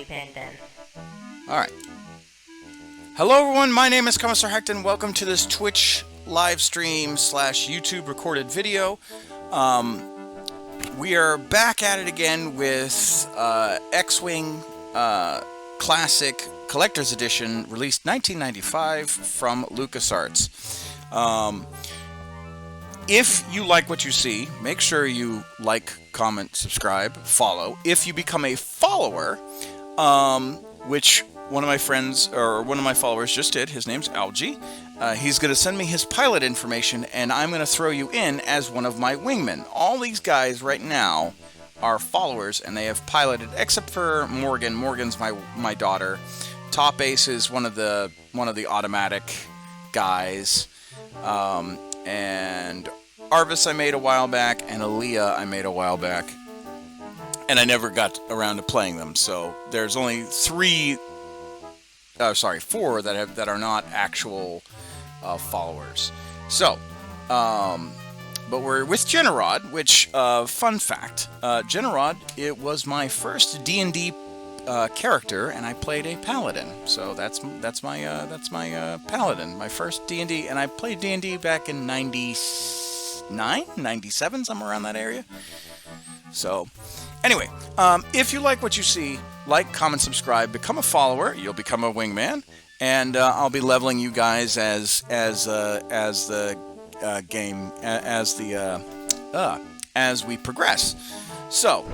independence. Alright. Hello everyone, my name is Commissar Hecton. Welcome to this Twitch live stream / YouTube recorded video. We are back at it again with X-Wing Classic Collector's Edition, released 1995 from LucasArts. If you like what you see, make sure you like, comment, subscribe, follow. If you become a follower, which one of my friends, or one of my followers just did, his name's Algie, he's going to send me his pilot information, and I'm going to throw you in as one of my wingmen. All these guys right now are followers, and they have piloted, except for Morgan. Morgan's my daughter. Top Ace is one of the automatic guys. And Arvis I made a while back, and Aaliyah I made a while back, and I never got around to playing them. So there's only four that are not actual followers. So, but we're with Generod, which fun fact, Generod, it was my first D&D character, and I played a paladin. So that's my paladin, my first D&D, and I played D&D back in 99, 97, somewhere around that area. So anyway, if you like what you see, like, comment, subscribe, become a follower. You'll become a wingman, and I'll be leveling you guys as we progress. So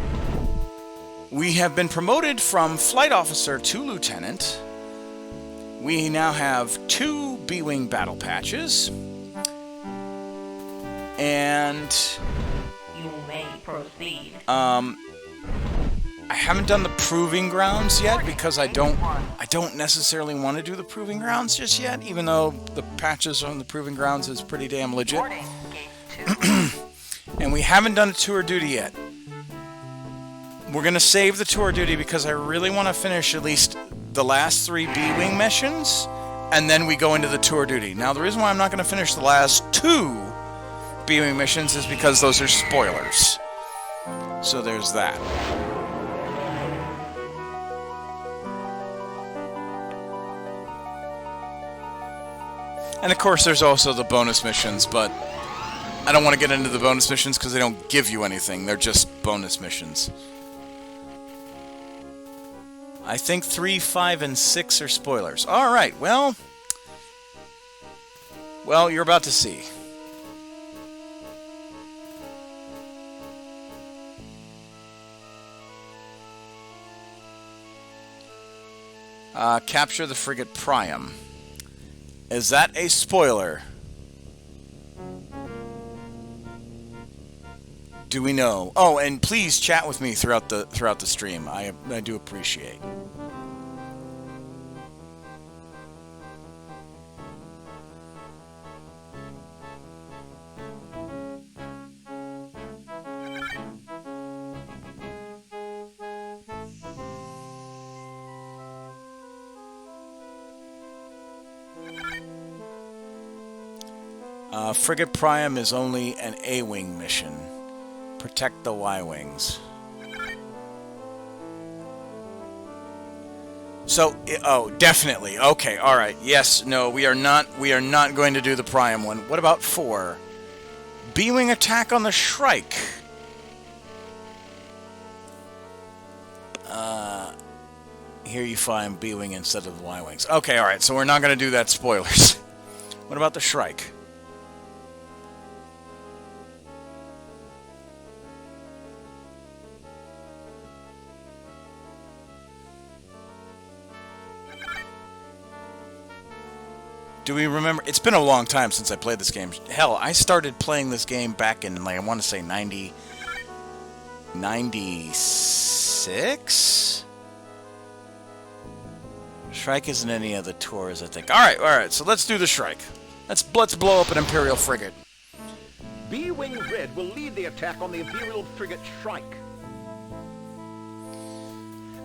we have been promoted from Flight Officer to Lieutenant. We now have 2 B-Wing battle patches. And You may proceed. I haven't done the Proving Grounds yet because I don't necessarily want to do the Proving Grounds just yet, even though the patches on the Proving Grounds is pretty damn legit. And we haven't done a tour duty yet. We're going to save the tour duty because I really want to finish at least the last 3 B-Wing missions, and then we go into the tour duty. Now, the reason why I'm not going to finish the last 2 B-Wing missions is because those are spoilers. So there's that. And of course, there's also the bonus missions, but I don't want to get into the bonus missions because they don't give you anything. They're just bonus missions. I think 3, 5, and 6 are spoilers. Alright, well, you're about to see. Capture the frigate Priam. Is that a spoiler? Do we know? Oh, and please chat with me throughout the stream. I do appreciate. Frigate Priam is only an A-Wing mission. Protect the Y-Wings. So, oh, definitely. Okay, alright. Yes, no, we are not going to do the Priam one. What about 4? B-Wing attack on the Shrike. Here you find B-Wing instead of the Y-Wings. Okay, alright, so we're not going to do that, spoilers. What about the Shrike? Do we remember? It's been a long time since I played this game. Hell, I started playing this game back in, like, I want to say 96? Shrike isn't any of the tours, I think. Alright, so let's do the Shrike. Let's blow up an Imperial frigate. B-Wing Red will lead the attack on the Imperial frigate Shrike.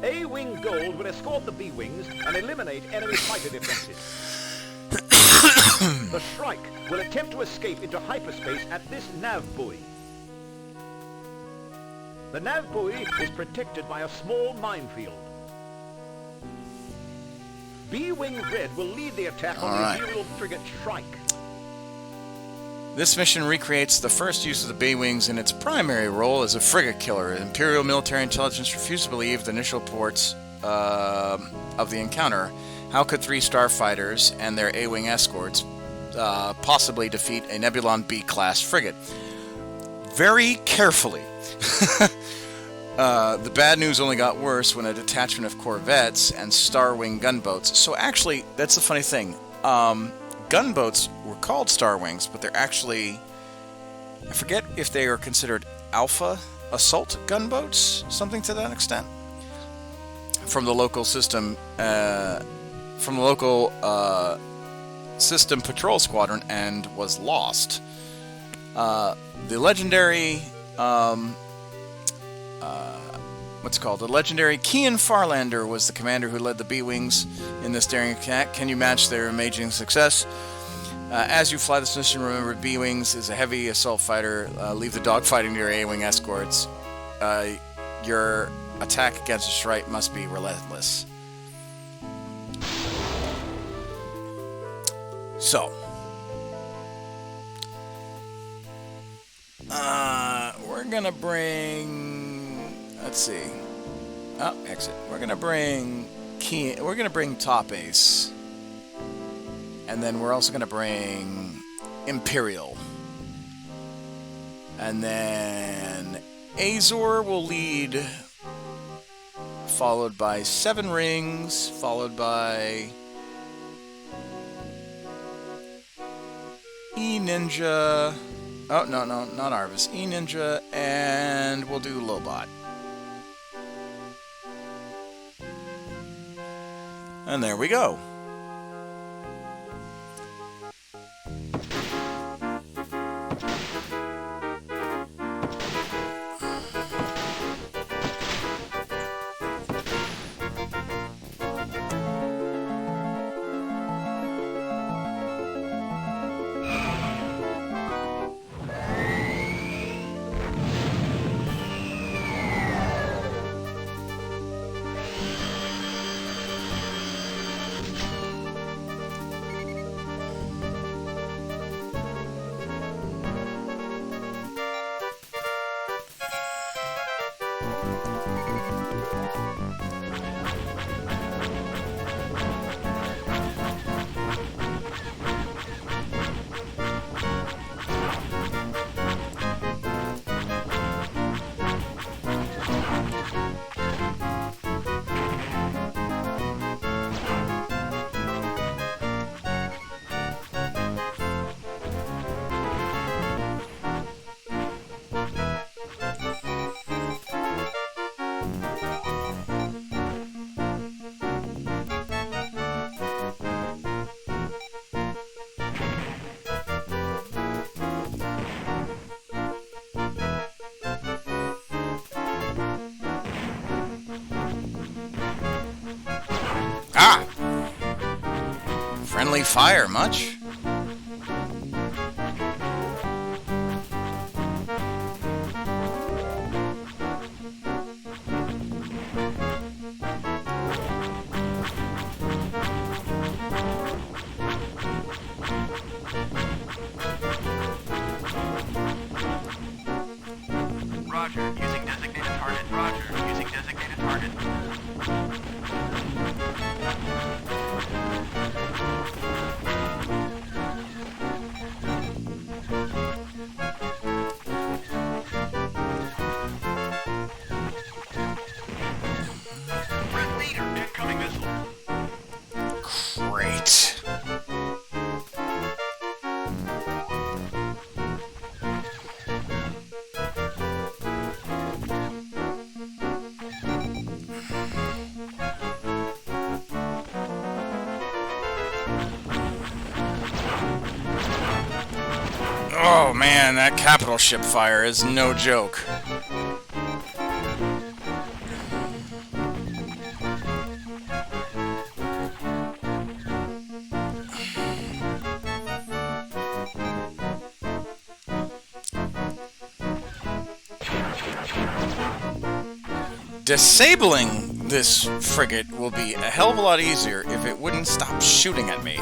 A-Wing Gold will escort the B-Wings and eliminate enemy fighter defenses. The Shrike will attempt to escape into hyperspace at this nav buoy. The nav buoy is protected by a small minefield. B-Wing Red will lead the attack on the Imperial frigate Shrike. This mission recreates the first use of the B-Wings in its primary role as a frigate killer. Imperial military intelligence refused to believe the initial reports of the encounter. How could 3 starfighters and their A-Wing escorts possibly defeat a Nebulon B-class frigate? Very carefully. The bad news only got worse when a detachment of corvettes and Star-Wing gunboats... So actually, that's the funny thing. Gunboats were called Star Wings, but they're actually... I forget if they are considered Alpha assault gunboats, something to that extent. From the local system... system patrol squadron, and was lost. The legendary... what's it called? The legendary Kian Farlander was the commander who led the B-Wings in this daring attack. Can you match their amazing success? As you fly this mission, remember B-Wings is a heavy assault fighter. Leave the dogfighting to your A-Wing escorts. Your attack against the Shrike must be relentless. So, we're gonna bring, let's see, exit. We're gonna bring Top Ace, and then we're also gonna bring Imperial, and then Azor will lead, followed by 7 Rings, followed by E-Ninja. Oh, no, not Arvis. E-Ninja, and we'll do Lobot. And there we go. Friendly fire, much? Roger, using designated target. Roger, using designated target. Red leader, incoming missile. Great. Oh man, that capital ship fire is no joke. Disabling this frigate will be a hell of a lot easier if it wouldn't stop shooting at me.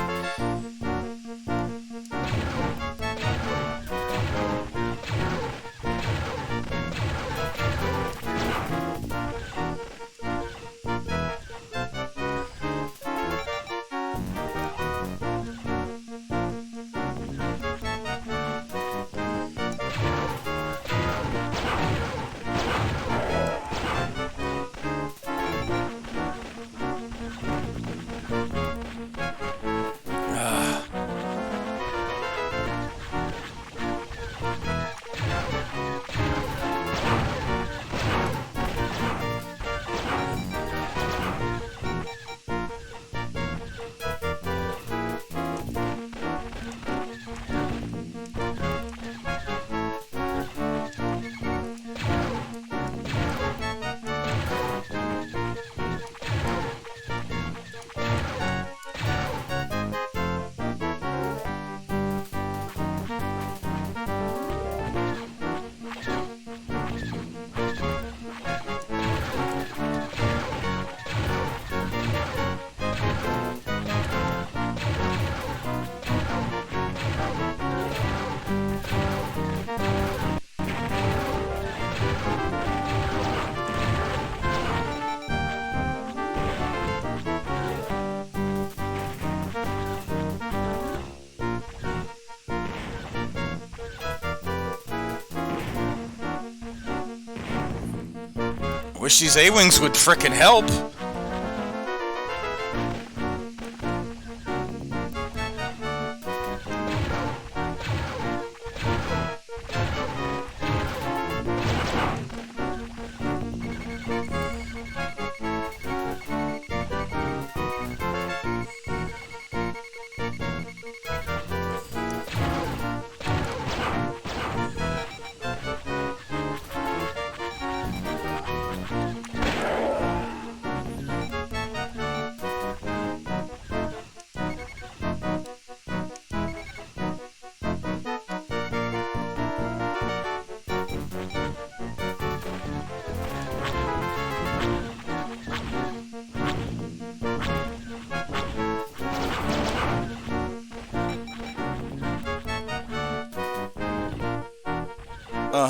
Wish these A-Wings would frickin' help.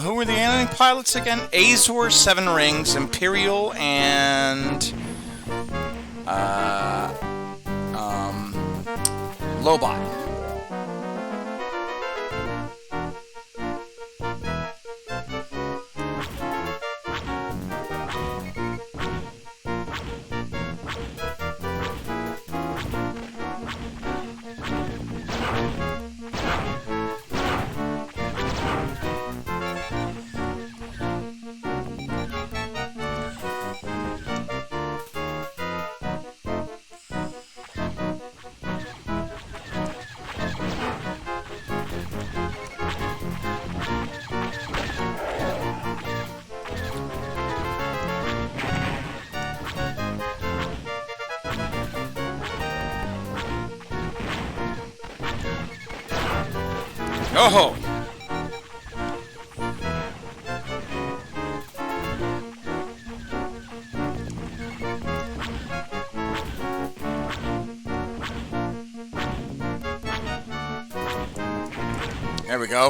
Who were the enemy pilots again? Azor, Seven Rings, Imperial, and Lobot. Oh! There we go.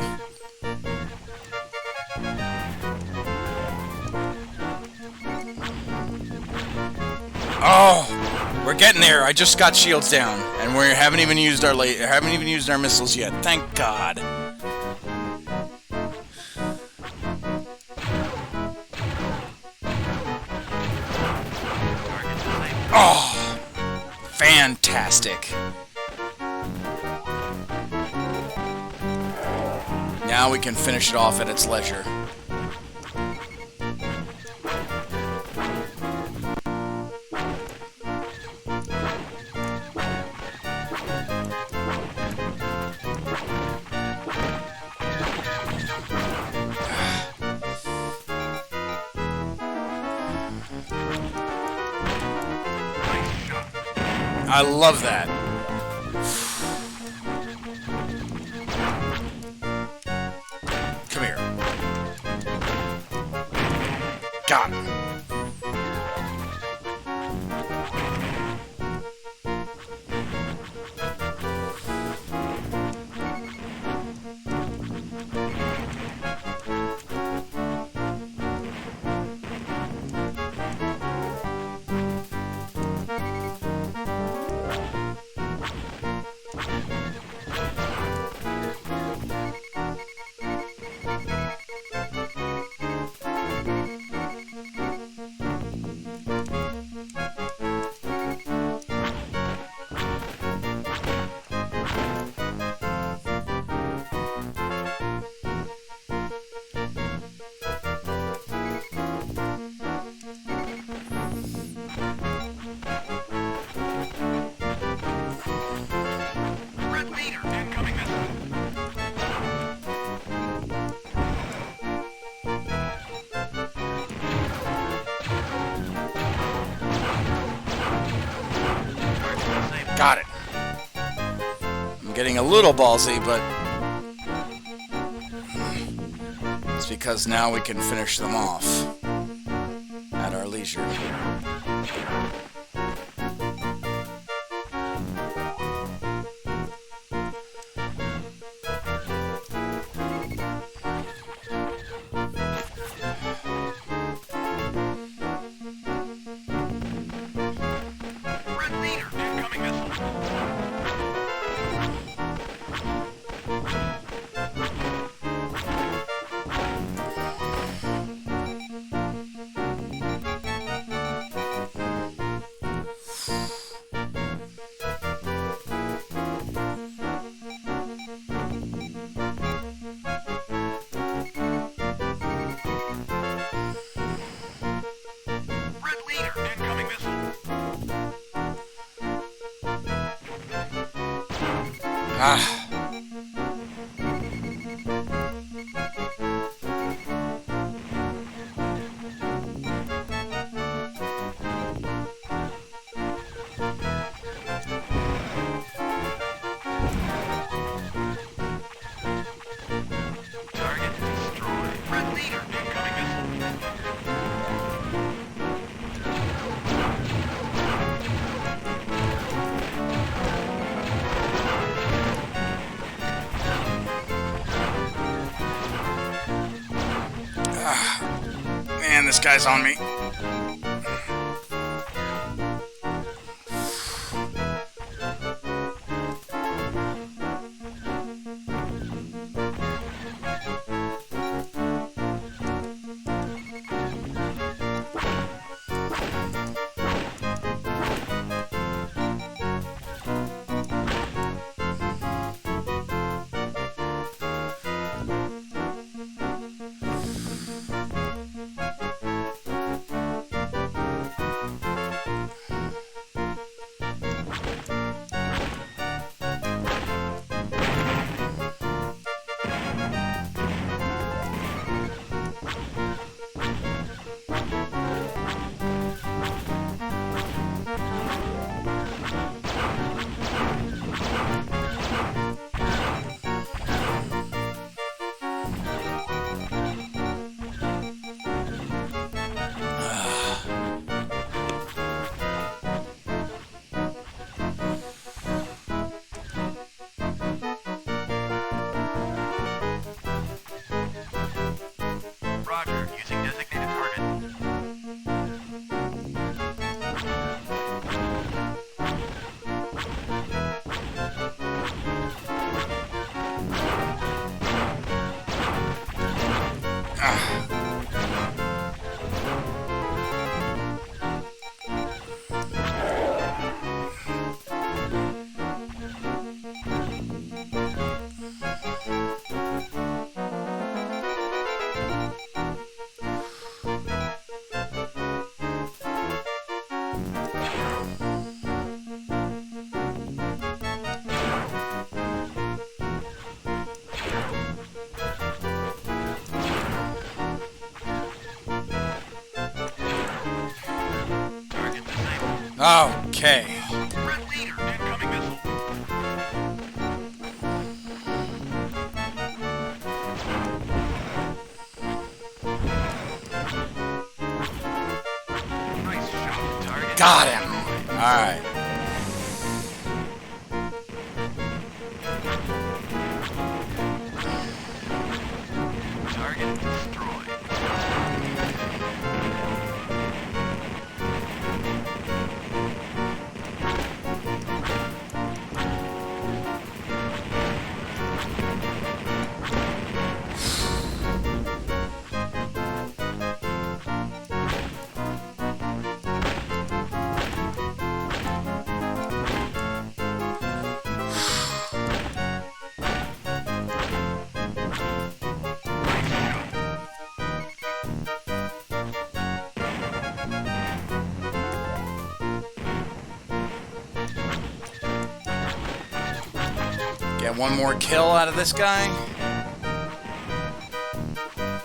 Oh, we're getting there. I just got shields down, and we haven't even used our missiles yet. Thank God. Oh, fantastic. Now we can finish it off at its leisure. I love that. Come here. Got him. Got it. I'm getting a little ballsy, but it's because now we can finish them off at our leisure. Red leader, incoming missile. Red leader, incoming missile. Ah. Target destroyed. Red leader, incoming missile. Man, this guy's on me. Roger, using designated target. Target disabled. Okay. Red leader, incoming missile. Nice shot. Target. Got him. All right. Target destroyed. Get one more kill out of this guy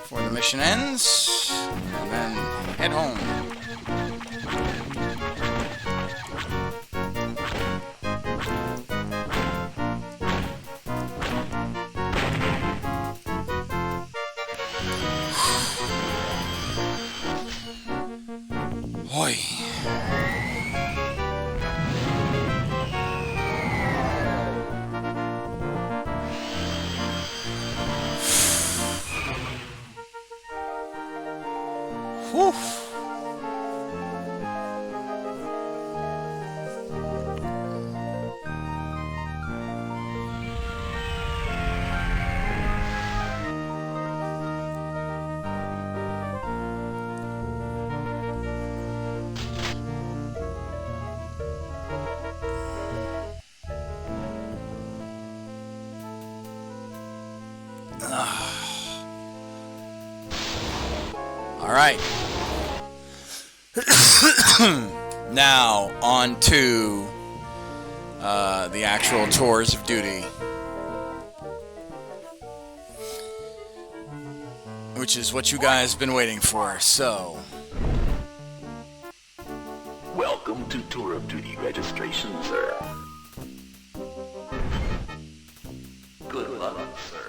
before the mission ends, and then head home. Oi. Whew. All right. Now on to the actual tours of duty, which is what you guys have been waiting for. So, Welcome to Tour of Duty registration, sir. Good luck, sir.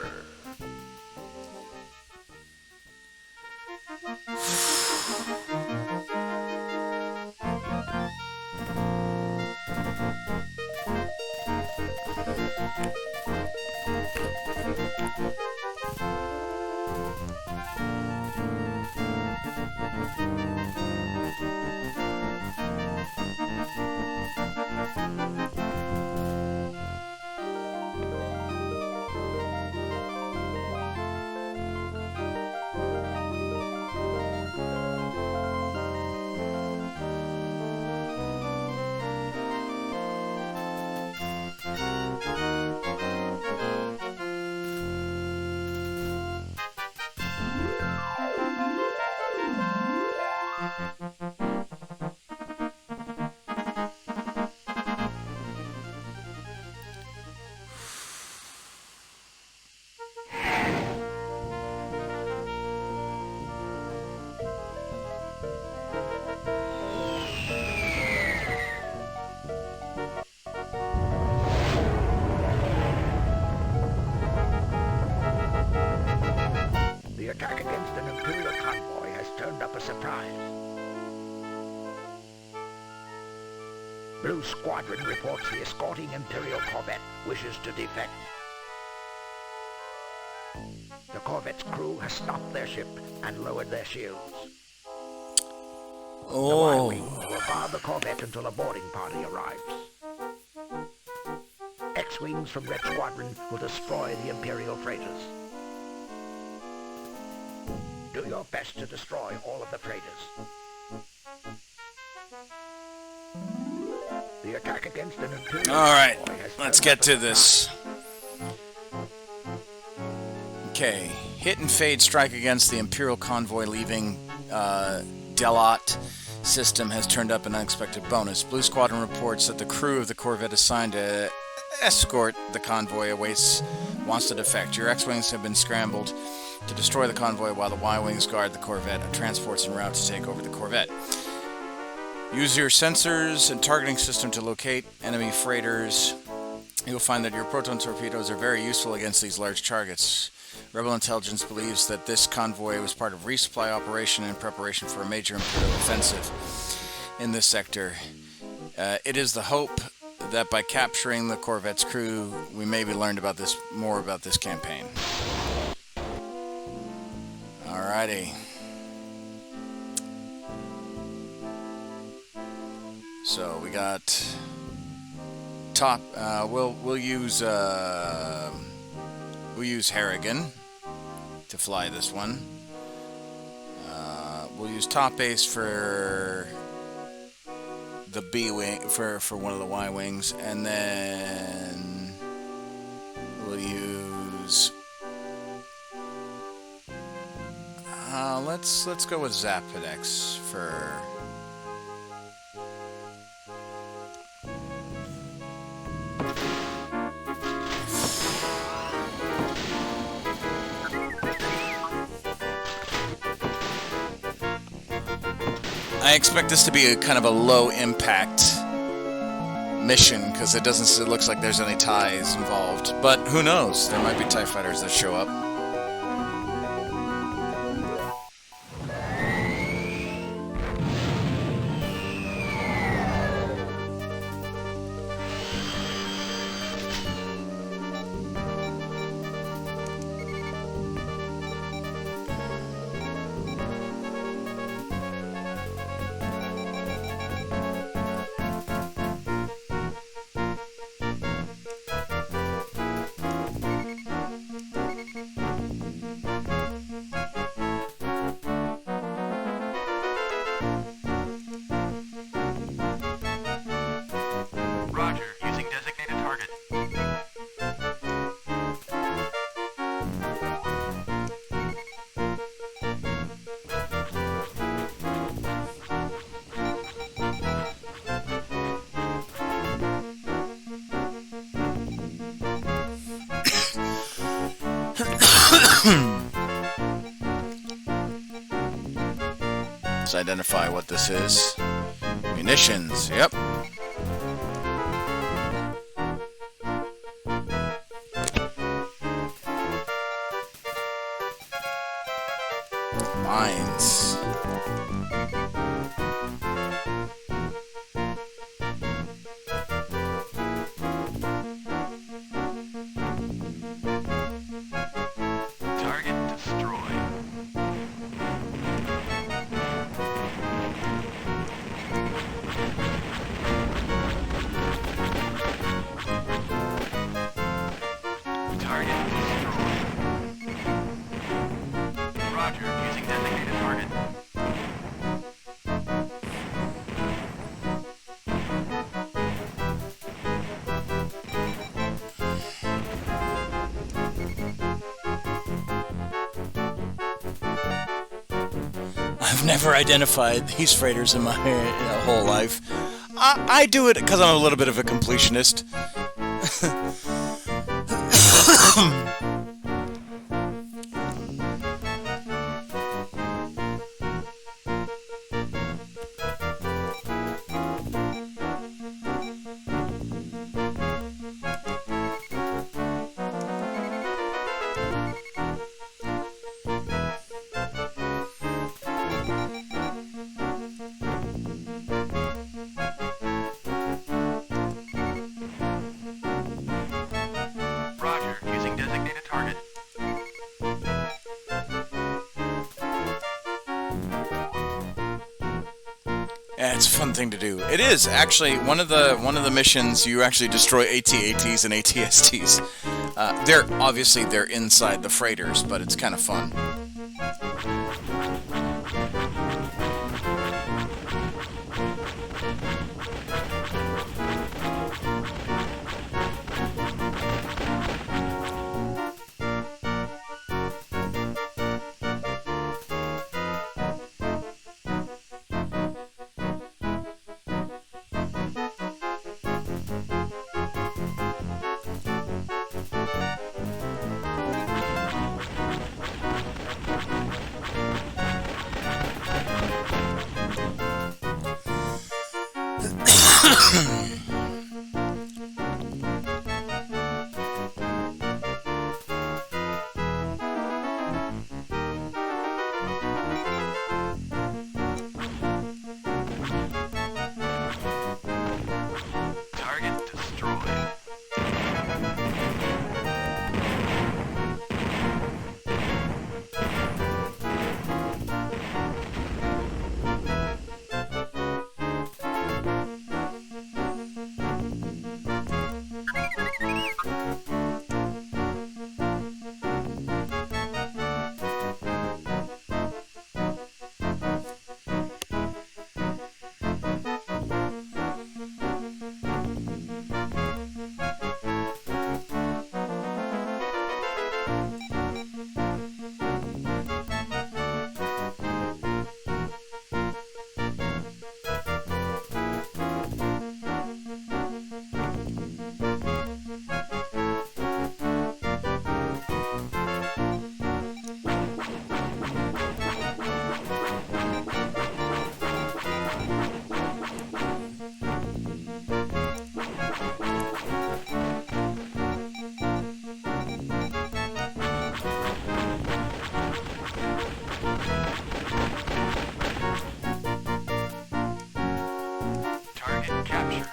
The attack against an Imperial convoy has turned up a surprise. Blue Squadron reports the escorting Imperial corvette wishes to defect. The corvette's crew has stopped their ship and lowered their shields. The Y-Wings will guard the corvette until a boarding party arrives. X-Wings from Red Squadron will destroy the Imperial freighters. Do your best to destroy all of the freighters. The attack against an Imperial all right, convoy has let's turned get up a to surprise. this. Okay, hit and fade strike against the Imperial convoy leaving Delot system has turned up an unexpected bonus. Blue Squadron reports that the crew of the corvette assigned to escort the convoy wants to defect. Your X-Wings have been scrambled to destroy the convoy while the Y-Wings guard the corvette. A transport's en route to take over the corvette. Use your sensors and targeting system to locate enemy freighters. You'll find that your proton torpedoes are very useful against these large targets. Rebel intelligence believes that this convoy was part of resupply operation in preparation for a major Imperial offensive in this sector. It is the hope that by capturing the corvette's crew, we maybe learned more about this campaign. Alrighty. So we got top. We'll use Harrigan to fly this one. We'll use top base for the B wing for one of the Y wings, and then we'll use. Let's go with Zapodex for. I expect this to be a kind of a low impact mission because it looks like there's any ties involved. But who knows? There might be TIE fighters that show up. Let's identify what this is. Munitions, yep. Mines. Target destroyed. Target destroyed. Roger, using designated target. I've never identified these freighters in my whole life. I do it because I'm a little bit of a completionist. Roger, using designated target. Yeah, it's a fun thing to do. It is actually one of the missions. You actually destroy AT-ATs and AT-STs. They're inside the freighters, but it's kind of fun. Target destroyed. Target captured.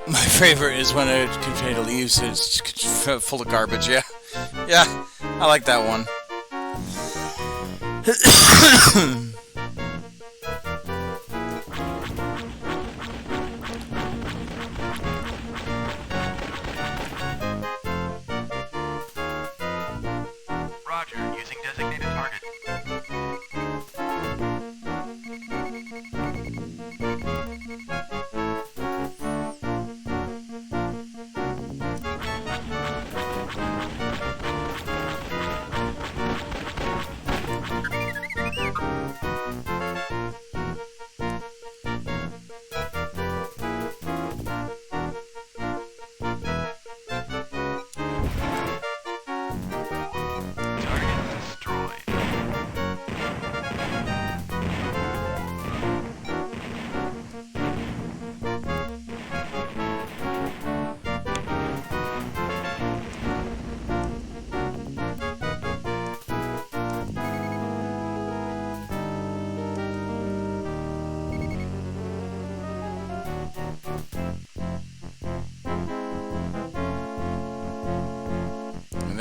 My favorite is when a container leaves is full of garbage. Yeah, yeah, I like that one. Roger, using designated target.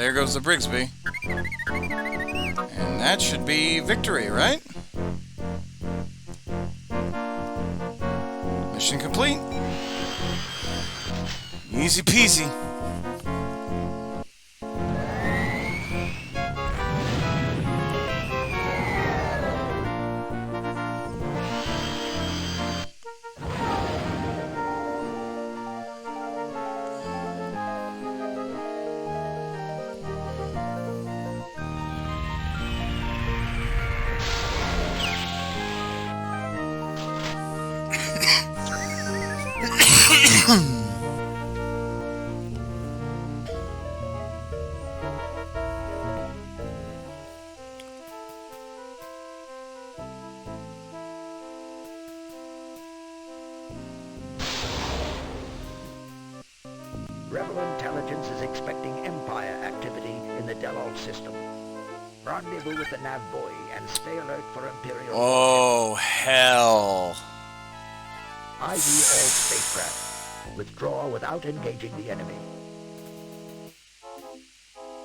there goes the Brigsby. And that should be victory, right? Mission complete. Easy peasy. Rebel intelligence is expecting Empire activity in the Delalt system. Rendezvous with the nav buoy and stay alert for Imperial. Oh, hell. ID all spacecraft. Withdraw without engaging the enemy.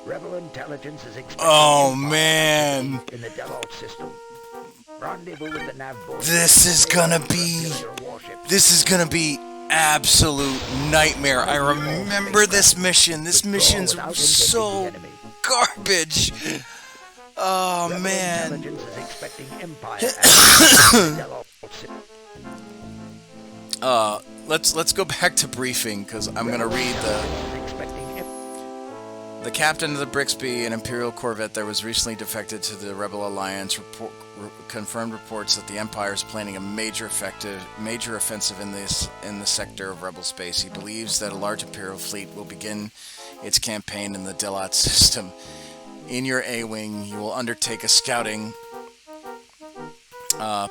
Rebel intelligence is expecting Empire man. activity in the Delalt system. Rendezvous with the nav buoy. This is gonna be absolute nightmare. I remember this mission. This mission's so garbage. Oh, man. Intelligence is expecting Empire activity in the Delalt system. Let's go back to briefing, because I'm gonna read the captain of the Brixby, an Imperial corvette that was recently defected to the Rebel Alliance, confirmed reports that the Empire is planning a major offensive in the sector of Rebel space. He believes that a large Imperial fleet will begin its campaign in the Delat system. In your A-wing, you will undertake a scouting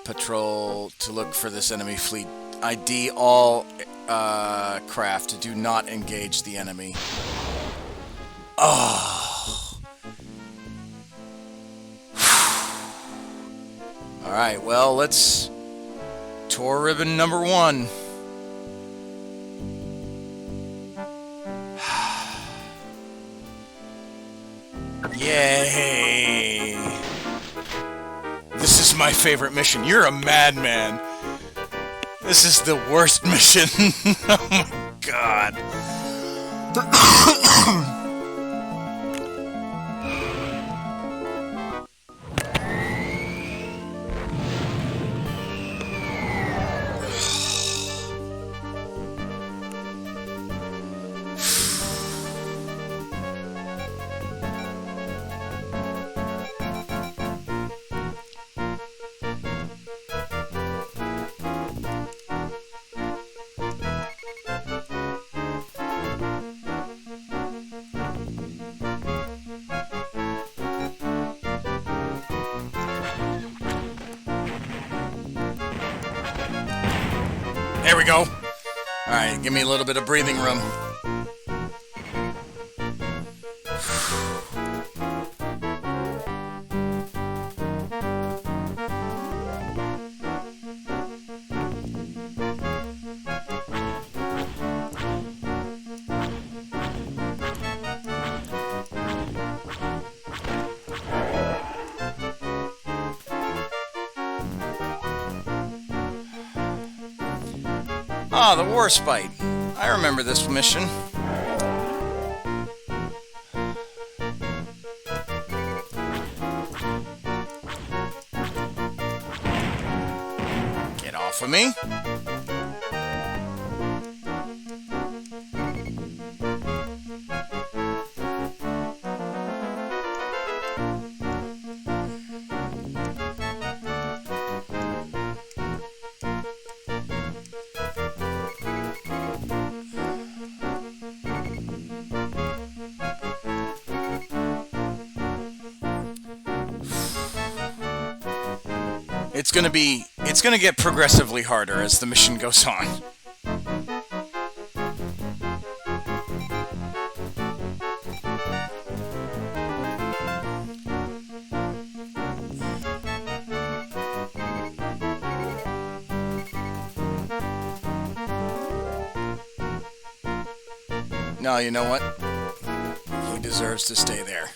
patrol to look for this enemy fleet. ID all craft. Do not engage the enemy. Oh. Alright, well, let's tour ribbon number 1. Yay! This is my favorite mission. You're a madman. This is the worst mission. Oh my god. There we go. Alright, give me a little bit of breathing room. Ah, the Warspite. I remember this mission. Get off of me. It's gonna get progressively harder as the mission goes on. No, you know what? He deserves to stay there.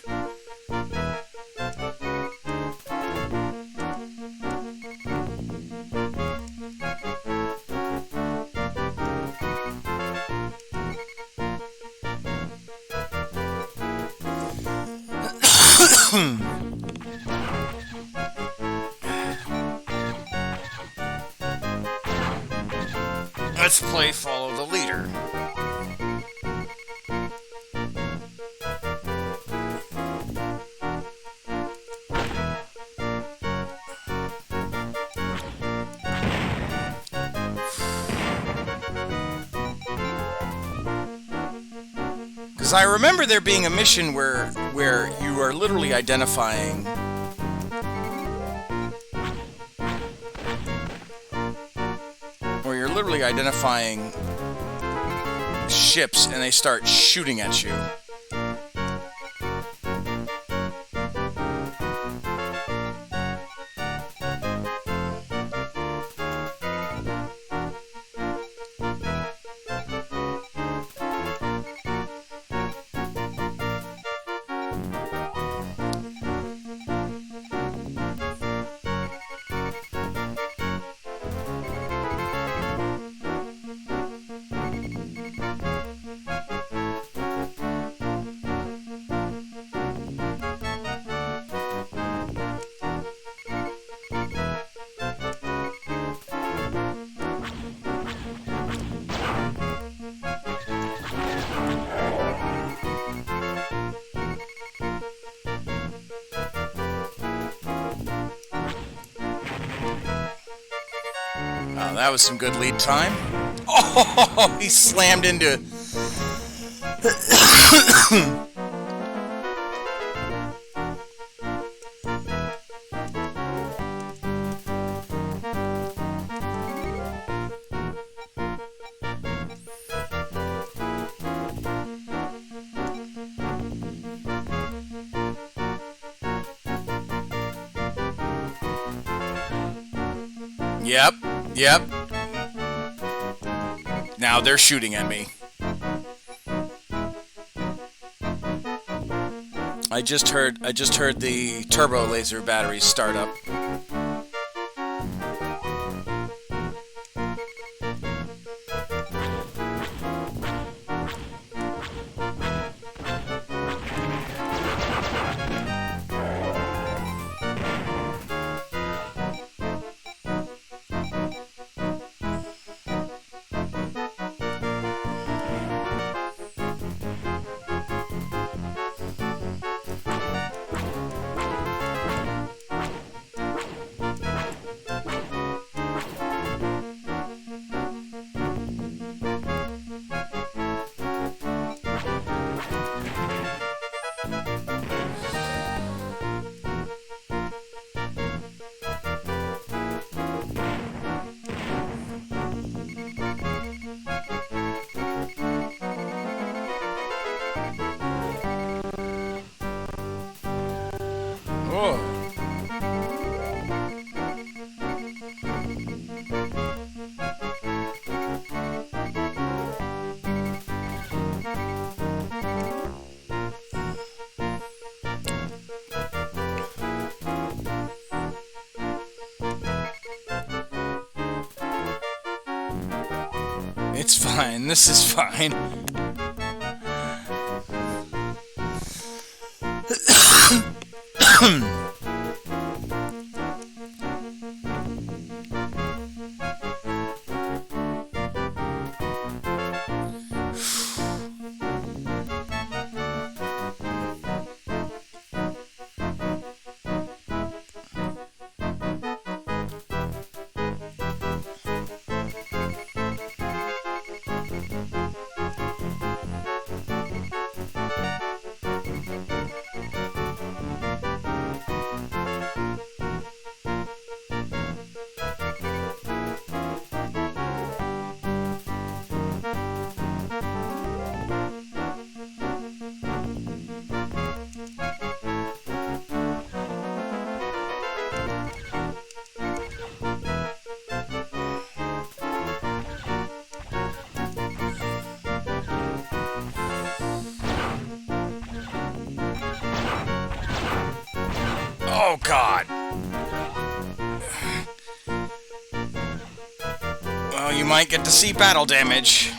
Let's play follow the leader. Because I remember there being a mission where you are literally identifying ships and they start shooting at you. Oh, that was some good lead time. Oh, he slammed into... Yep. Now they're shooting at me. I just heard the turbo laser batteries start up. It's fine. This is fine. Oh, God. Well, you might get to see battle damage.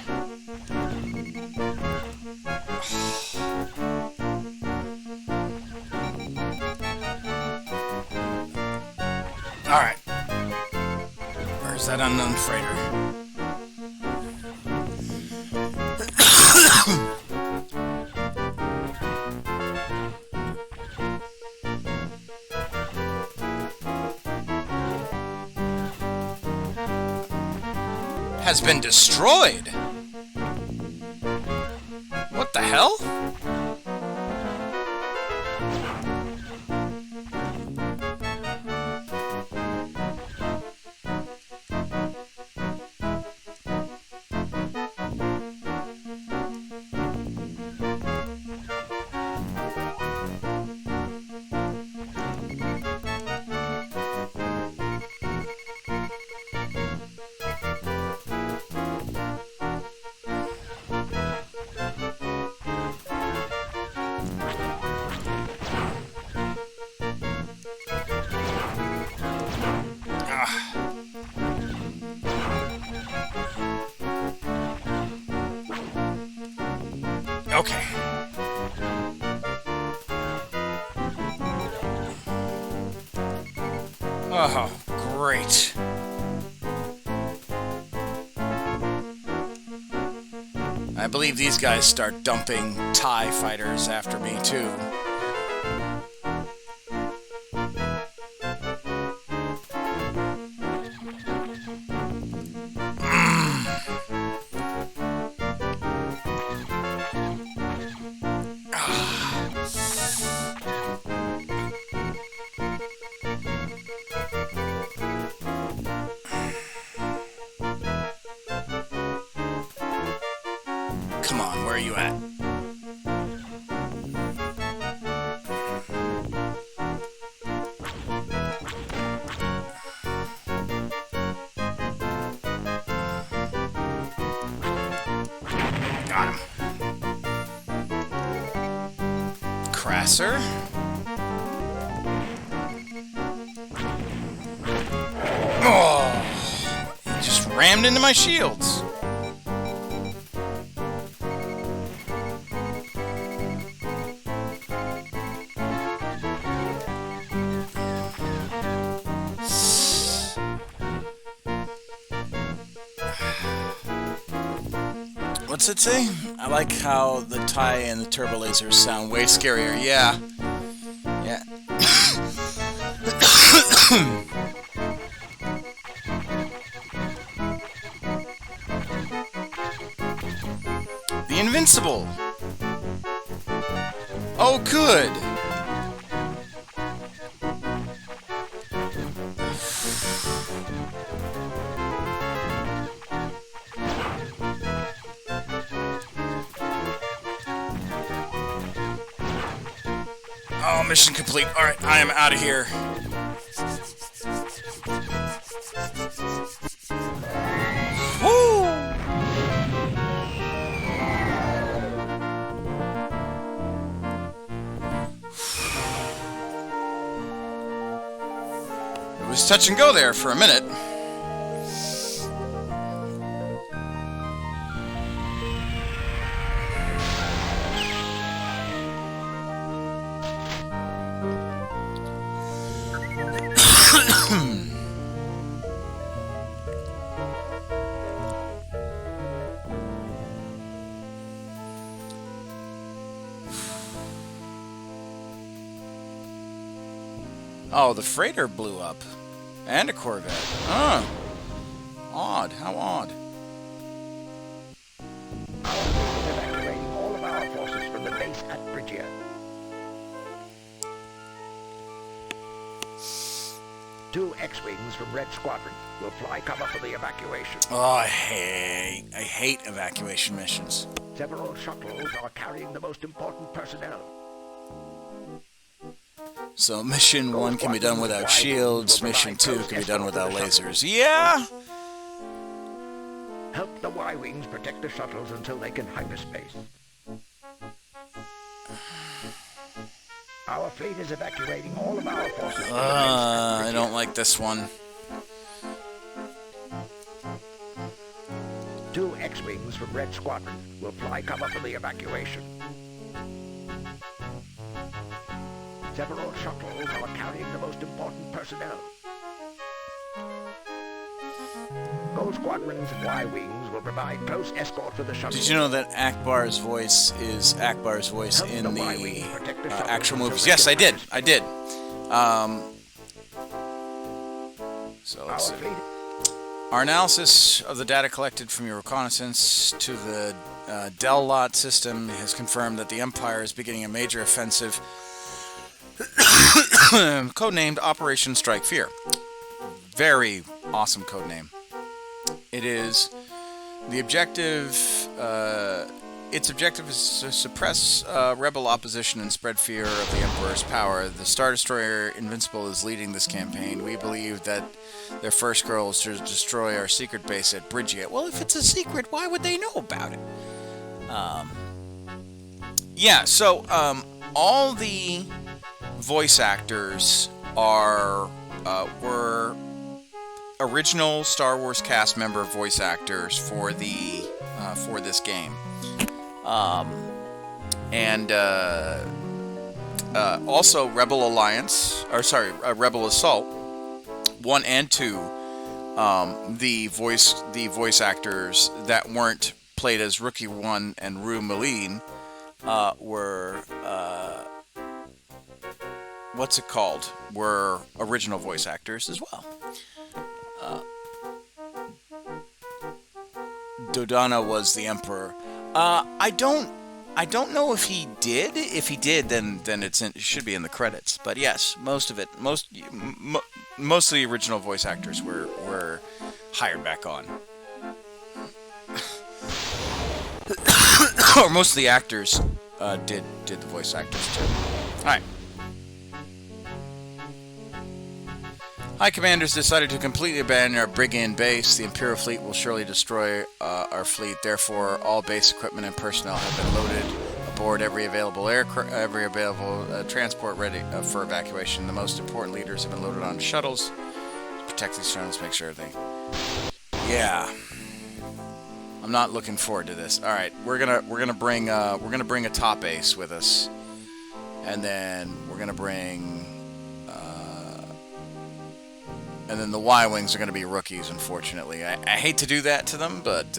Alright. Where's that unknown freighter? Has been destroyed. What the hell? Okay. Oh, great. I believe these guys start dumping TIE fighters after me, too. Come on, where are you at? Got him. Crasser? Oh! He just rammed into my shields. What's it say? I like how the TIE and the turbo lasers sound way scarier. Yeah. Yeah. The Invincible. Oh, good. Oh, mission complete. Alright, I am out of here. Woo! It was touch and go there for a minute. Oh, the freighter blew up. And a Corvette. Huh. Odd. How odd. Evacuating all of our forces from the base at Bridgia. Two X-Wings from Red Squadron will fly cover for the evacuation. Oh, I hate evacuation missions. Several shuttles are carrying the most important personnel. So mission 1 can be done without shields, mission 2 can be done without lasers. Yeah! Help the Y-Wings protect the shuttles until they can hyperspace. Our fleet is evacuating all of our forces. I don't like this one. 2 X-Wings from Red Squadron will fly cover for the evacuation. Several shuttles are carrying the most important personnel. Gold Squadrons and Y-Wings will provide close escort for the shuttles. Did you know that Akbar's voice is Akbar's voice in the actual movies? Yes, I did. I did. So let's see. Our analysis of the data collected from your reconnaissance to the Del Lot system has confirmed that the Empire is beginning a major offensive codenamed Operation Strike Fear. Very awesome codename. It is the objective. Its objective is to suppress rebel opposition and spread fear of the Emperor's power. The Star Destroyer Invincible is leading this campaign. We believe that their first goal is to destroy our secret base at Bridgegate. Well, if it's a secret, why would they know about it? Yeah, so all the voice actors were original Star Wars cast member voice actors for this game. Also Rebel Assault 1 and 2. The voice actors that weren't played as Rookie 1 and Rue Malin were were original voice actors as well. Dodonna was the Emperor. I don't know if he did. If he did, then it should be in the credits. But yes, most of the original voice actors were hired back on. Or most of the actors did the voice actors too. All right. High Commanders decided to completely abandon our Brigand base. The Imperial fleet will surely destroy our fleet. Therefore, all base equipment and personnel have been loaded aboard every available transport ready for evacuation. The most important leaders have been loaded on shuttles. Protect these shuttles. Make sure everything. Yeah, I'm not looking forward to this. All right, we're gonna bring a top ace with us, and then we're gonna bring. And then the Y-Wings are going to be rookies, unfortunately. I hate to do that to them, but...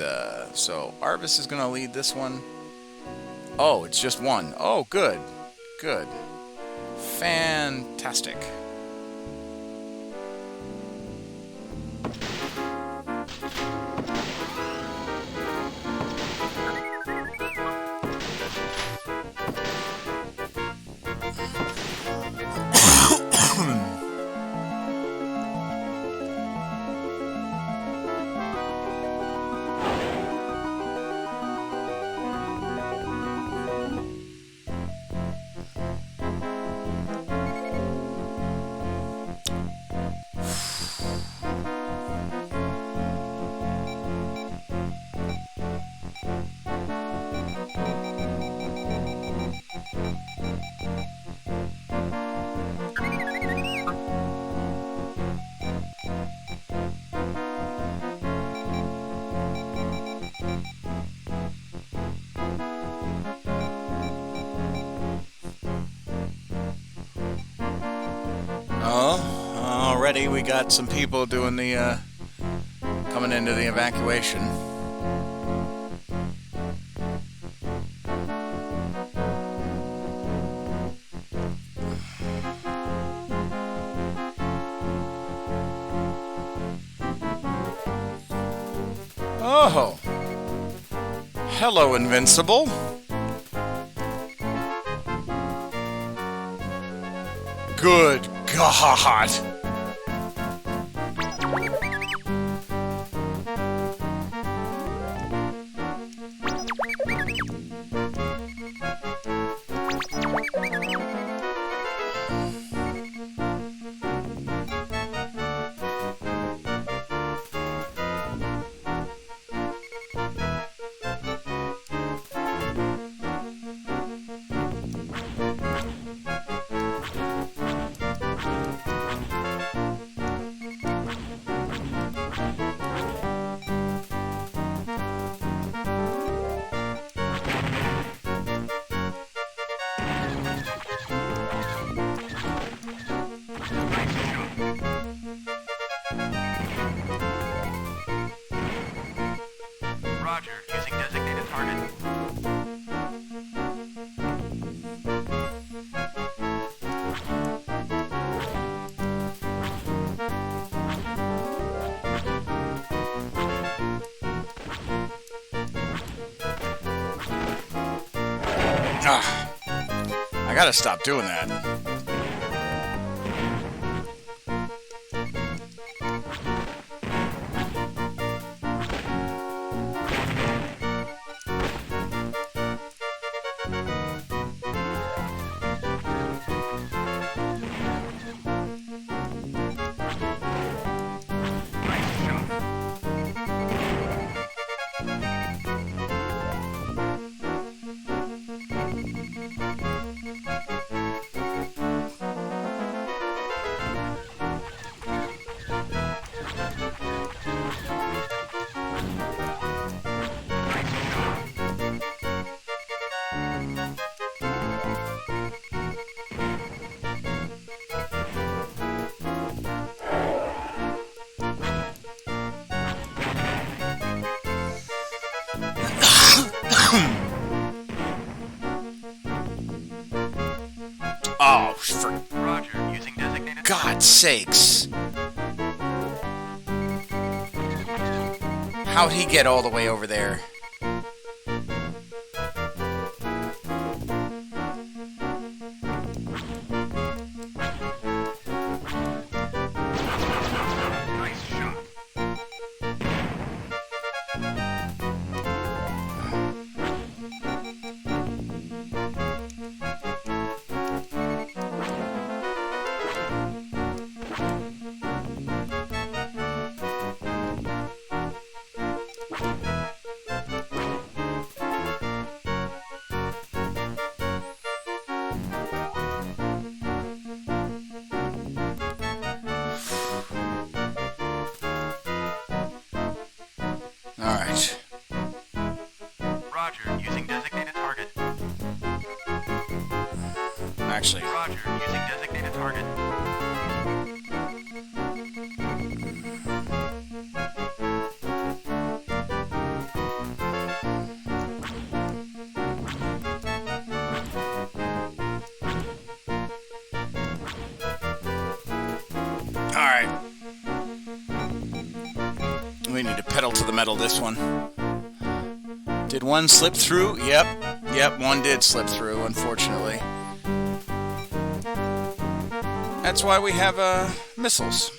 so, Arvis is going to lead this one. Oh, it's just one. Oh, good. Good. Fantastic. Already we got some people doing the coming into the evacuation. Oh, hello, Invincible. Good God. Ah, I gotta stop doing that. Oh, for Roger, using designated... God's sakes. How'd he get all the way over there? Nice shot. Alright. Roger, using designated target. Actually, Roger, using designated target. alright. We need to pedal to the metal this one. Did one slip through? Yep. Yep, one did slip through, unfortunately. That's why we have, missiles.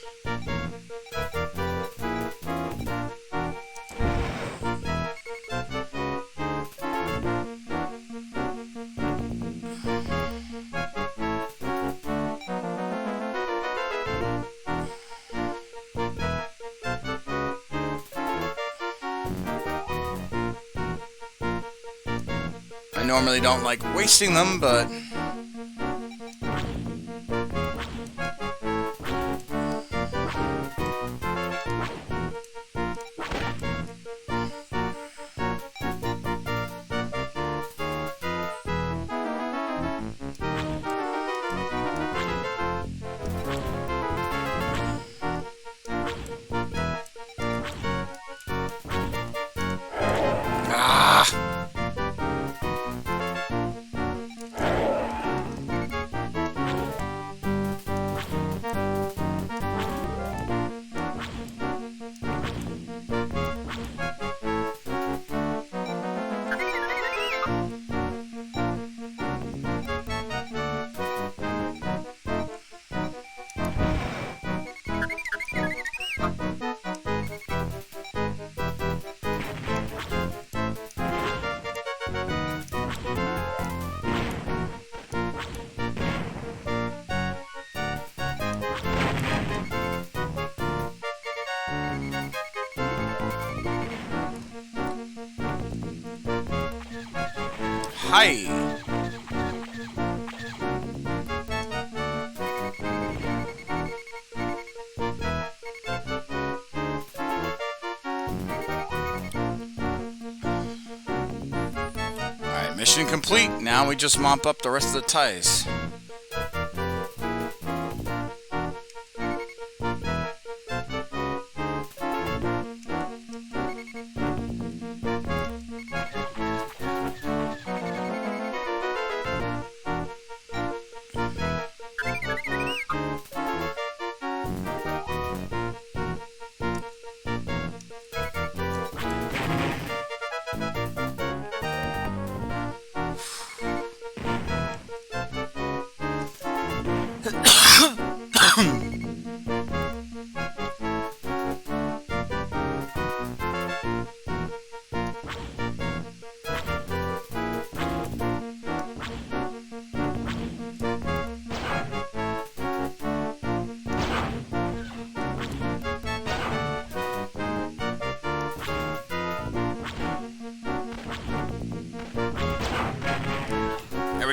I normally don't like wasting them, but... Hi! Alright, mission complete. Now we just mop up the rest of the ties.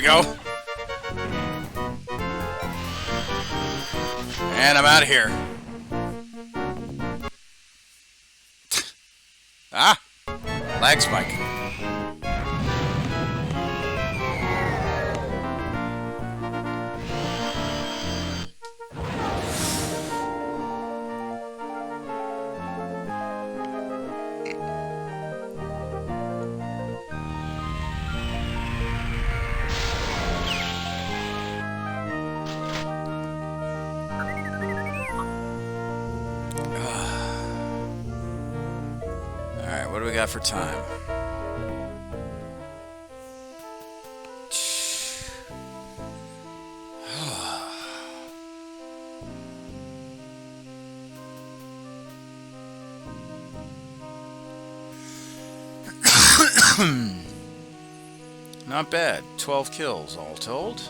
we go. And I'm out of here. Ah! Lag spike. Alright, what do we got for time? Not bad. 12 kills all told.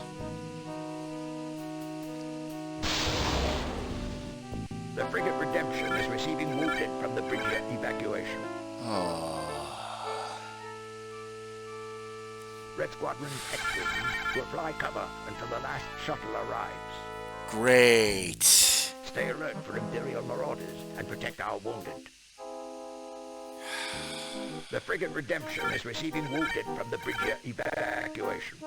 The frigate Redemption is receiving wounded from the bridge evacuation. Oh. Red Squadron's X-Wings will fly cover until the last shuttle arrives. Great. Stay alert for Imperial marauders and protect our wounded. The frigate Redemption is receiving wounded from the bridge evacuation.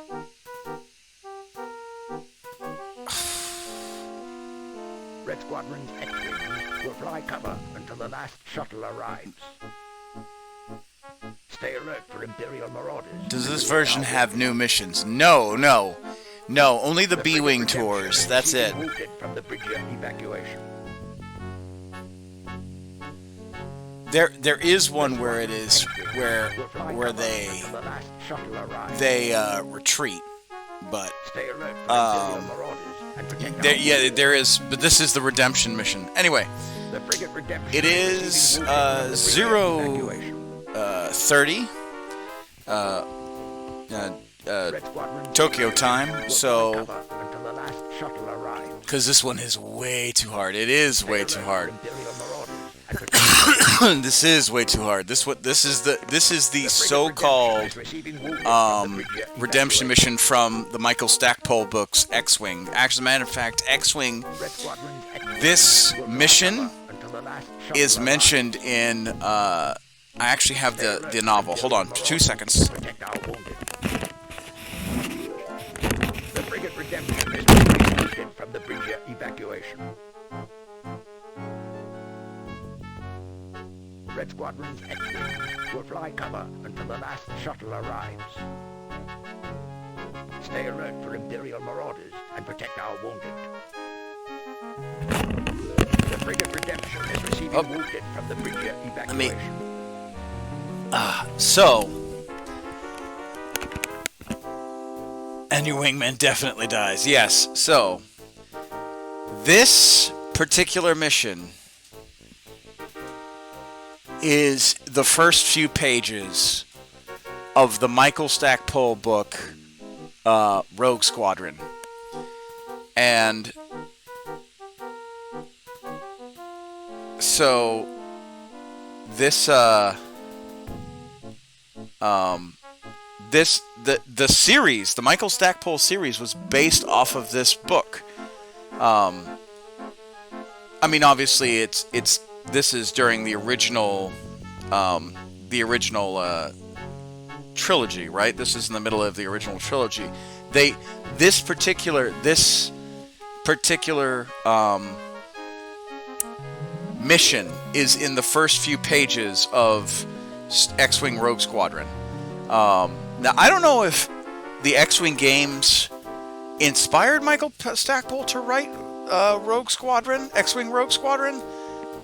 Red Squadron's X-Wings will fly cover until the last shuttle arrives. Stay alert for Imperial marauders. Does this version have new missions? No, no. No, only the B-Wing tours. That's it. Wounded from the bridge evacuation. There is one where it is where they retreat, but Stay alert for Imperial marauders and protect our yeah, there is, but this is the redemption mission. Anyway, The frigate Redemption it is 0:30 Tokyo time, so until the last shuttle arrives. because this one is way too hard. It is way too hard. Imperial marauders and This is way too hard. This is the so-called redemption mission from the Michael Stackpole books, X-Wing. As a matter of fact, X-Wing. This mission is mentioned in. I actually have the novel. Hold on, 2 seconds. protect our wounded. The frigate Redemption is wounded from the bridge evacuation. Red Squadron's X-Wings will fly cover until the last shuttle arrives. Stay alert for Imperial marauders and protect our wounded. The frigate Redemption is receiving wounded from the bridge evacuation. So, and your wingman definitely dies. Yes. So, this particular mission is the first few pages of the Michael Stackpole book, Rogue Squadron. And so this the series, the Michael Stackpole series, was based off of this book. I mean, obviously, this is during the original trilogy, right? This is in the middle of the original trilogy. This particular mission is in the first few pages of X-Wing Rogue Squadron. Now, I don't know if the X-Wing games inspired Michael Stackpole to write Rogue Squadron, X-Wing Rogue Squadron,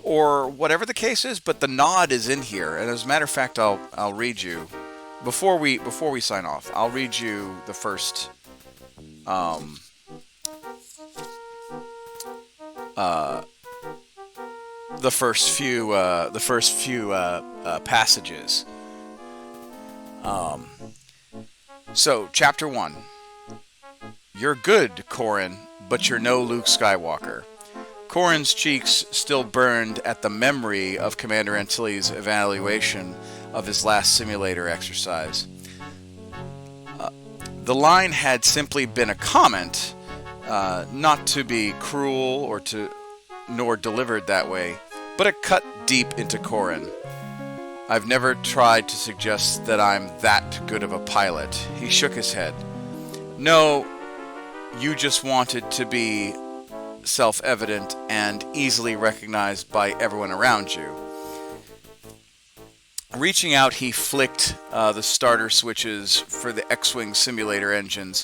or whatever the case is, but the nod is in here. And as a matter of fact, I'll read you before we sign off. I'll read you the first few passages. So, Chapter 1. You're good, Corrin, but you're no Luke Skywalker. Corrin's cheeks still burned at the memory of Commander Antilles' evaluation of his last simulator exercise. The line had simply been a comment, not to be cruel or nor delivered that way, but it cut deep into Corin. I've never tried to suggest that I'm that good of a pilot. He shook his head. No, you just wanted to be self-evident and easily recognized by everyone around you. Reaching out, he flicked the starter switches for the X-Wing simulator engines.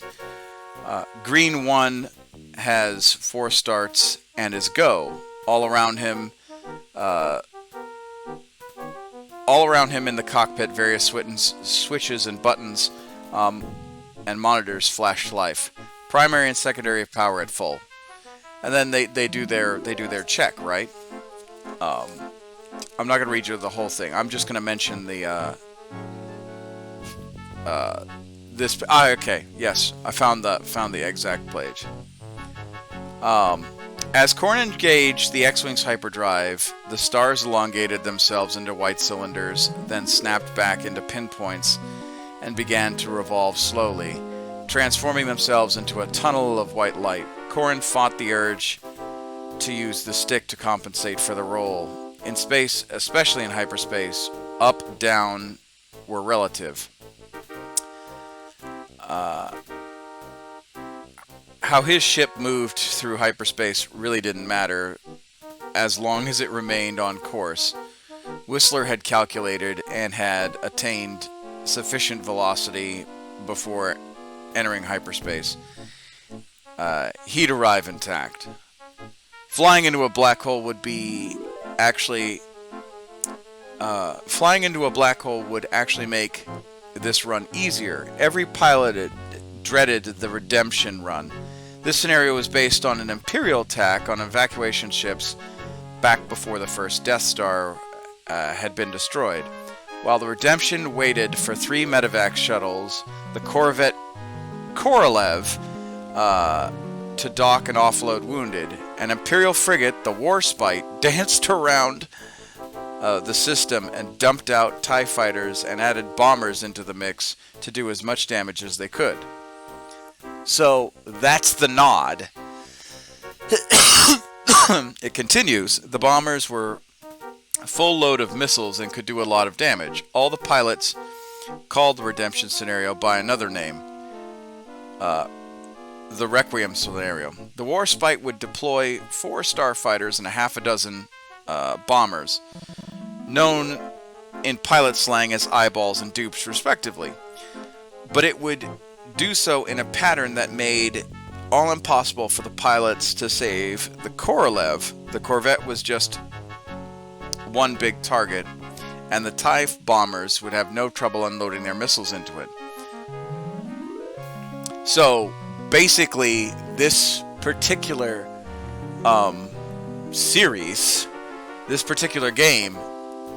Green 1 has 4 starts and is go. All around him in the cockpit, various switches and buttons and monitors flashed life. Primary and secondary power at full. And then they do their check, right? I'm not going to read you the whole thing. I'm just going to mention the okay, yes, I found the exact page. As Korn engaged the X-Wing's hyperdrive, the stars elongated themselves into white cylinders, then snapped back into pinpoints and began to revolve slowly, transforming themselves into a tunnel of white light. Korn fought the urge to use the stick to compensate for the roll. In space, especially in hyperspace, up, down were relative. How his ship moved through hyperspace really didn't matter, as long as it remained on course. Whistler had calculated and had attained sufficient velocity before entering hyperspace. He'd arrive intact. Flying into a black hole would actually make this run easier. Every pilot dreaded the redemption run. This scenario was based on an Imperial attack on evacuation ships back before the first Death Star had been destroyed. While the redemption waited for 3 medevac shuttles, the corvette Korolev to dock and offload wounded, an Imperial frigate, the Warspite, danced around the system and dumped out TIE fighters and added bombers into the mix to do as much damage as they could. So that's the nod. It continues. The bombers were a full load of missiles and could do a lot of damage. All the pilots called the redemption scenario by another name. The Requiem scenario. The Warspite would deploy 4 starfighters and a half a dozen bombers, known in pilot slang as eyeballs and dupes respectively. But it would do so in a pattern that made all impossible for the pilots to save the Korolev. The corvette was just one big target, and the TIE bombers would have no trouble unloading their missiles into it. So basically, this particular series, this particular game,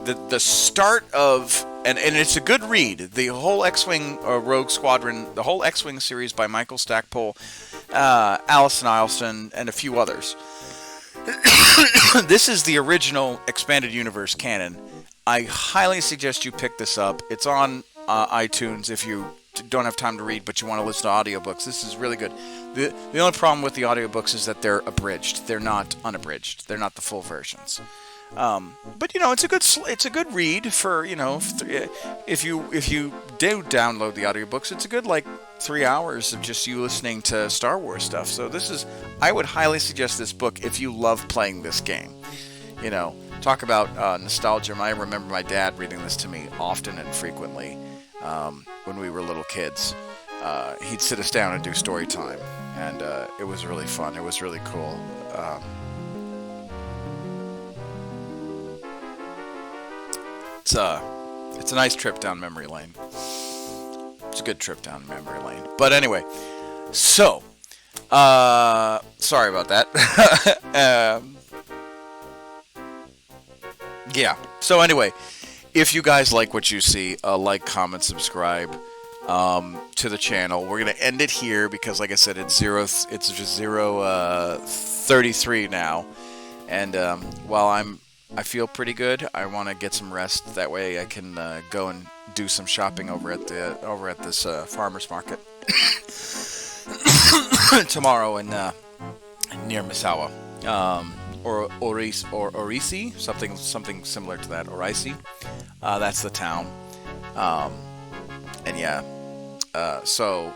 the start of, and it's a good read, the whole X-Wing Rogue Squadron, the whole X-Wing series by Michael Stackpole, Alison Eilston, and a few others. This is the original Expanded Universe canon. I highly suggest you pick this up. It's on iTunes if you don't have time to read, but you want to listen to audiobooks. This is really good. The only problem with the audiobooks is that they're abridged. They're not unabridged. They're not the full versions. But you know, it's a good read for, you know, if you do download the audiobooks, it's a good 3 hours of just you listening to Star Wars stuff. So I would highly suggest this book if you love playing this game. You know, talk about nostalgia. I remember my dad reading this to me often and frequently when we were little kids. He'd sit us down and do story time, and it was really fun. It was really cool. It's a nice trip down memory lane. It's a good trip down memory lane. But anyway, so sorry about that. Yeah. So anyway, if you guys like what you see, like, comment, subscribe to the channel. We're gonna end it here because, like I said, it's just 0:33 now, and while I feel pretty good, I want to get some rest. That way, I can go and do some shopping over at this farmers market. tomorrow in near Misawa, or Orisi, something similar to that. Orisi, that's the town. And yeah, so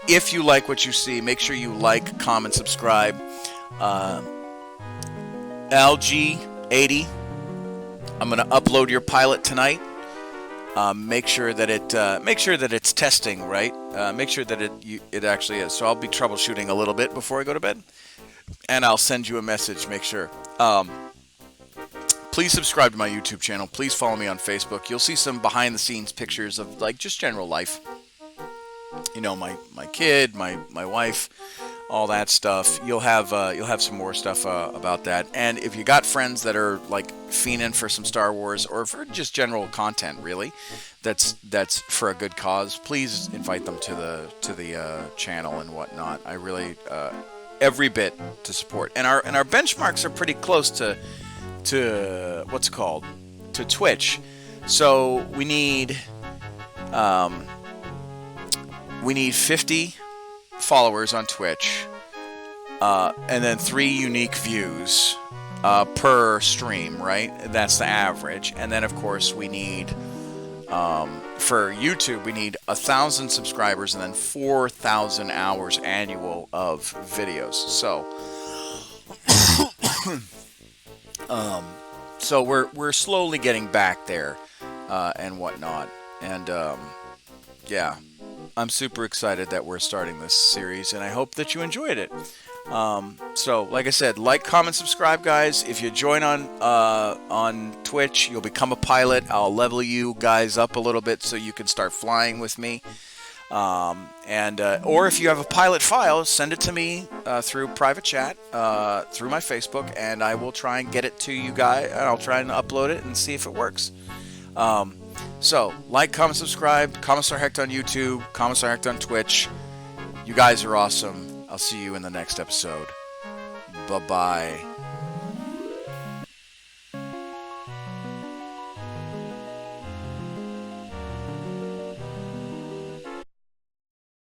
if you like what you see, make sure you like, comment, subscribe. LG80, I'm gonna upload your pilot tonight. Make sure that it's testing right. Make sure that it actually is. So I'll be troubleshooting a little bit before I go to bed, and I'll send you a message. Make sure. Please subscribe to my YouTube channel. Please follow me on Facebook. You'll see some behind-the-scenes pictures of like just general life. You know, my kid, my wife, all that stuff. You'll have some more stuff about that. And if you got friends that are like fiending for some Star Wars or for just general content, really, that's for a good cause, please invite them to the channel and whatnot. I really every bit to support. And our benchmarks are pretty close to what's it called, to Twitch. So we need 50 followers on Twitch, and then 3 unique views per stream, right? That's the average. And then of course we need for YouTube we need 1,000 subscribers and then 4,000 hours annual of videos. So we're slowly getting back there and whatnot. And yeah, I'm super excited that we're starting this series, and I hope that you enjoyed it. So, like I said, like, comment, subscribe, guys. If you join on Twitch, you'll become a pilot. I'll level you guys up a little bit so you can start flying with me. Or if you have a pilot file, send it to me through private chat, through my Facebook, and I will try and get it to you guys, and I'll try and upload it and see if it works. So, like, comment, subscribe, Commissar Hecht on YouTube, Commissar Hecht on Twitch. You guys are awesome. I'll see you in the next episode. Bye-bye.